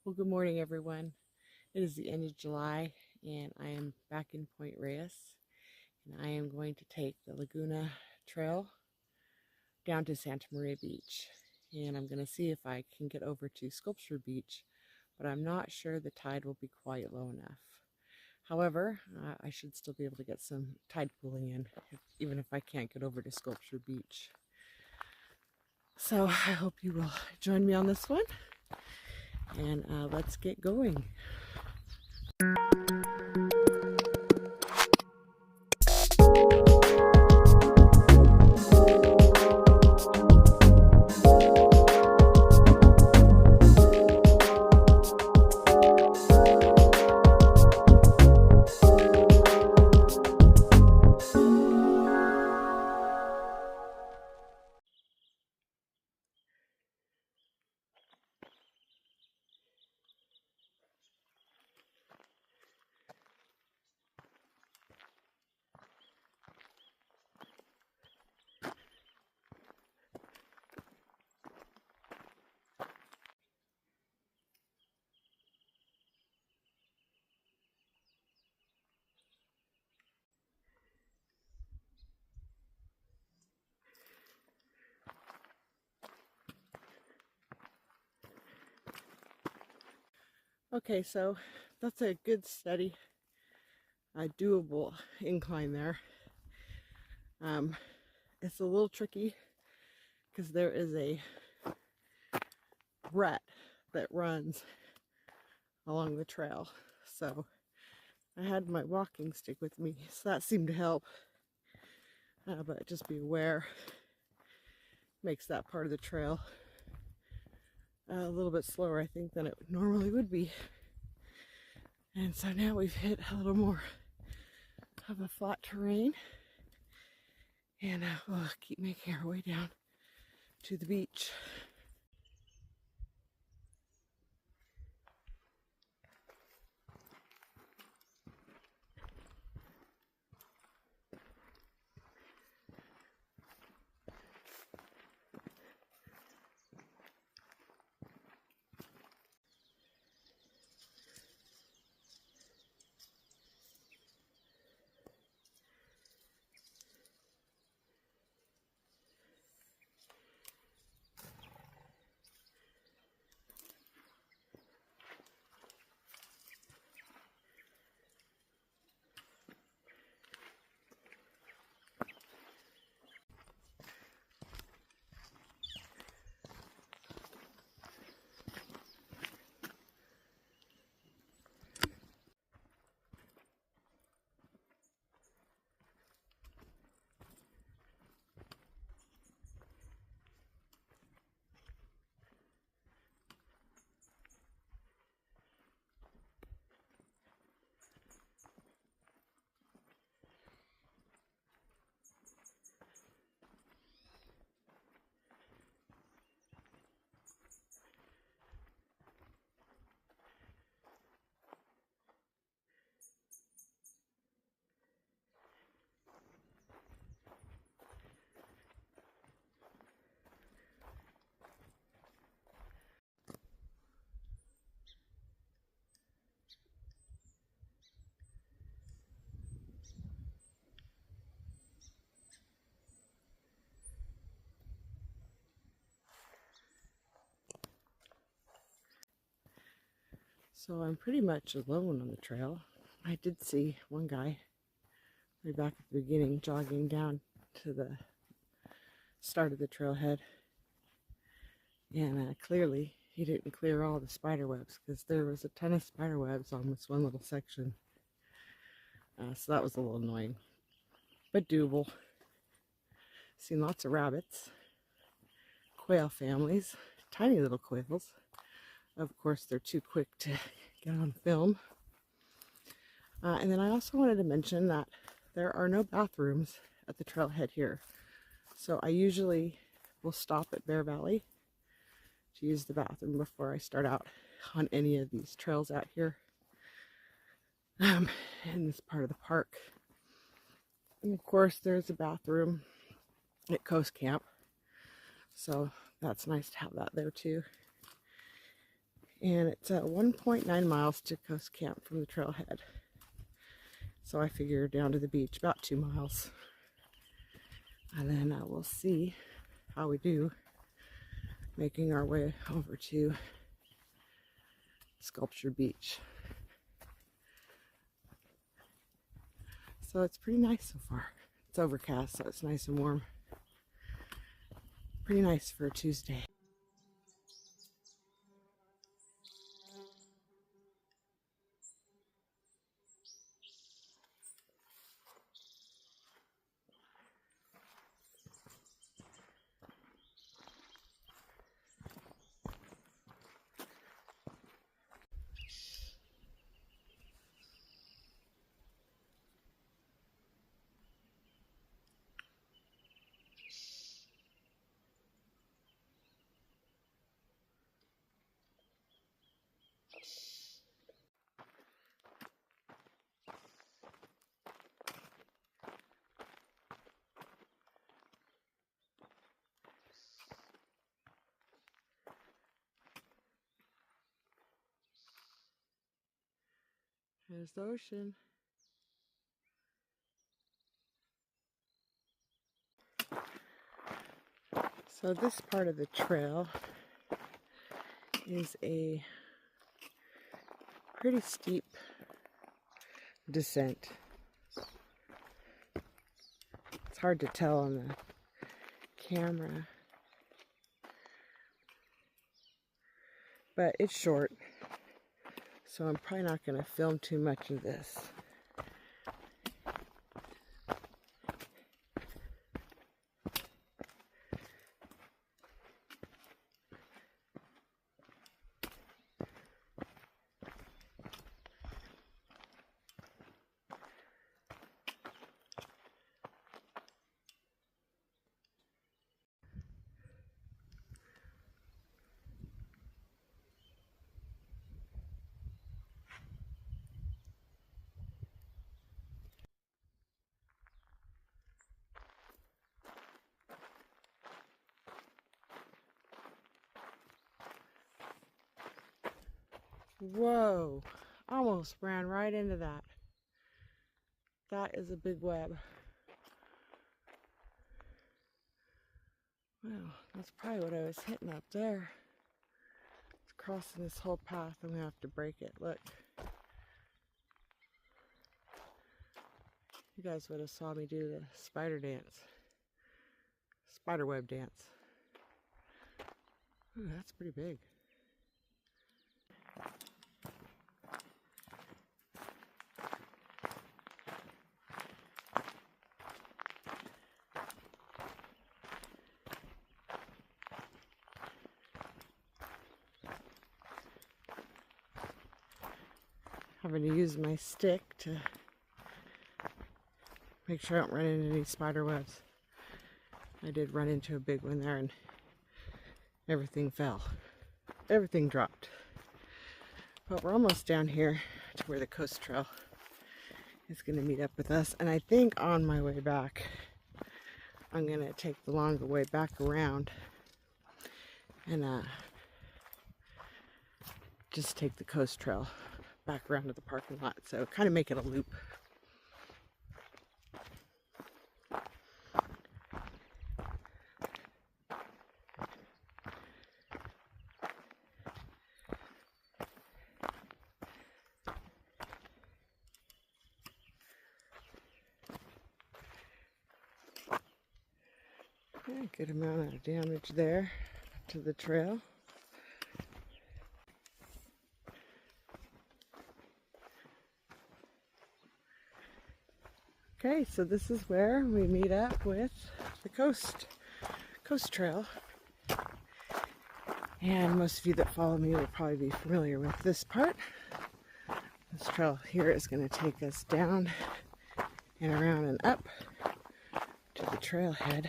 Well, good morning, everyone. It is the end of July, and I am back in Point Reyes, and I am going to take the Laguna Trail down to Santa Maria Beach. And I'm going to see if I can get over to Sculpture Beach, but I'm not sure the tide will be quite low enough. However, I should still be able to get some tide pooling in, even if I can't get over to Sculpture Beach. So I hope you will join me on this one, and let's get going. Okay, so that's a good steady, doable incline there. It's a little tricky because there is a rut that runs along the trail. So I had my walking stick with me, so that seemed to help. But just be aware, makes that part of the trail a little bit slower, I think, than it normally would be. And so now we've hit a little more of a flat terrain, and we'll keep making our way down to the beach. So I'm pretty much alone on the trail. I did see one guy way back at the beginning jogging down to the start of the trailhead, and clearly he didn't clear all the spider webs because there was a ton of spider webs on this one little section. So that was a little annoying, but doable. Seen lots of rabbits, quail families, tiny little quails. Of course, they're too quick to get on film. And then I also wanted to mention that there are no bathrooms at the trailhead here. So I usually will stop at Bear Valley to use the bathroom before I start out on any of these trails out here in this part of the park. And of course, there's a bathroom at Coast Camp. So that's nice to have that there too. And it's 1.9 miles to Coast Camp from the trailhead. So I figure down to the beach about 2 miles. And then we'll see how we do making our way over to Sculpture Beach. So it's pretty nice so far. It's overcast, so it's nice and warm. Pretty nice for a Tuesday. There's the ocean. So this part of the trail is a pretty steep descent. It's hard to tell on the camera, but it's short, so I'm probably not going to film too much of this. Whoa, almost ran right into that. That is a big web. Wow, that's probably what I was hitting up there. It's crossing this whole path. I'm gonna have to break it. Look. You guys would have saw me do the spider dance. Spider web dance. Ooh, that's pretty big. Having to use my stick to make sure I don't run into any spider webs. I did run into a big one there and everything fell. Everything dropped. But we're almost down here to where the coast trail is going to meet up with us. And I think on my way back, I'm going to take the longer way back around and just take the coast trail back around to the parking lot. So kind of make it a loop. Yeah, good amount of damage there to the trail. Okay, so this is where we meet up with the coast trail. And most of you that follow me will probably be familiar with this part. This trail here is going to take us down and around and up to the trailhead.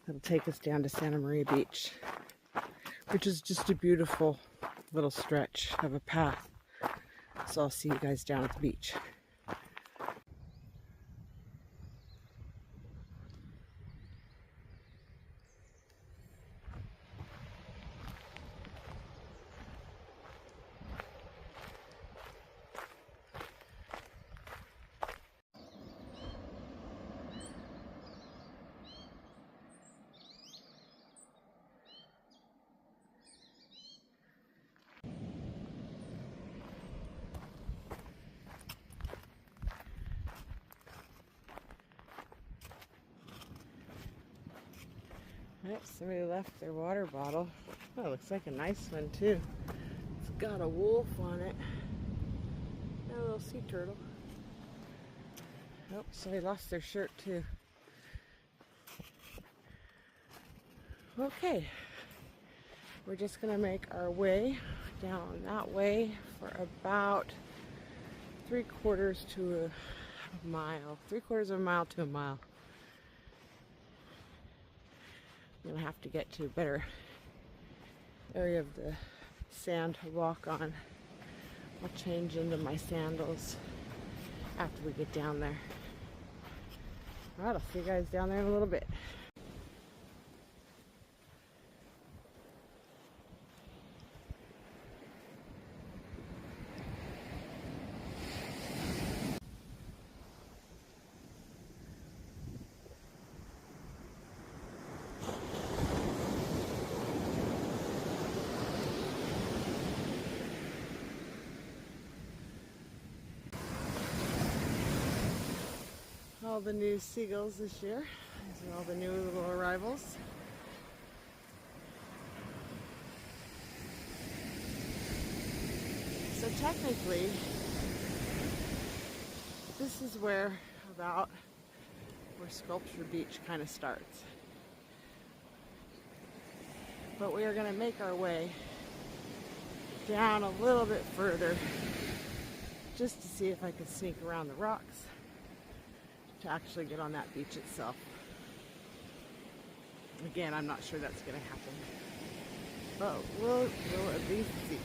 It'll take us down to Santa Maria Beach, which is just a beautiful little stretch of a path. So I'll see you guys down at the beach. Yep, somebody left their water bottle. Oh, it looks like a nice one too. It's got a wolf on it. And a little sea turtle. Oh, somebody lost their shirt too. Okay, we're just gonna make our way down that way for about 3/4 to a mile. 3/4 of a mile to a mile. I'm gonna have to get to a better area of the sand to walk on. I'll change into my sandals after we get down there. Alright, I'll see you guys down there in a little bit. All the new seagulls this year. These are all the new little arrivals. So technically, this is where Sculpture Beach kind of starts. But we are going to make our way down a little bit further just to see if I can sneak around the rocks to actually get on that beach itself. Again, I'm not sure that's going to happen, but we'll at least see.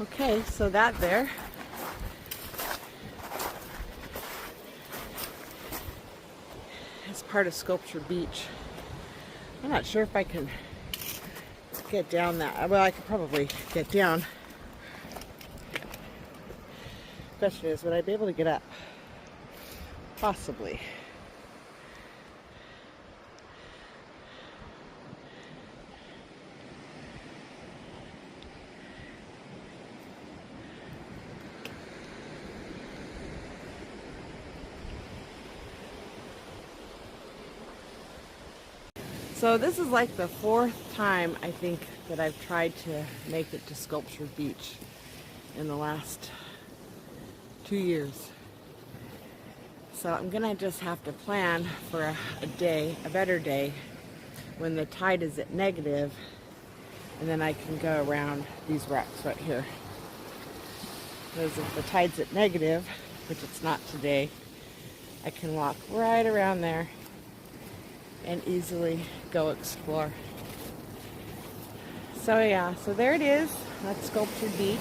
Okay, so that there is part of Sculpture Beach. I'm not sure if I can get down that. Well, I could probably get down. Question is, would I be able to get up? Possibly. So this is like the 4th time, I think, that I've tried to make it to Sculpture Beach in the last 2 years. So I'm gonna just have to plan for a day, a better day, when the tide is at negative, and then I can go around these rocks right here. Because if the tide's at negative, which it's not today, I can walk right around there and easily go explore. So yeah, so there it is. That's Sculpture Beach.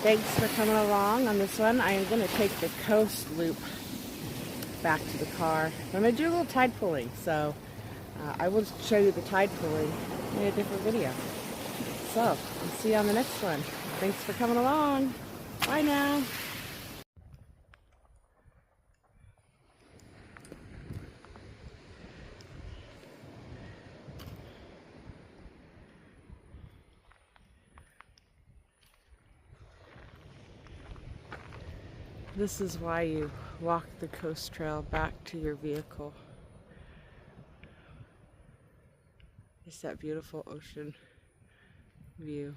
Thanks for coming along on this one. I am going to take the coast loop back to the car. I'm going to do a little tide pulling, so I will show you the tide pulling in a different video. So, I'll see you on the next one. Thanks for coming along. Bye now. This is why you walk the coast trail back to your vehicle. Just that beautiful ocean view.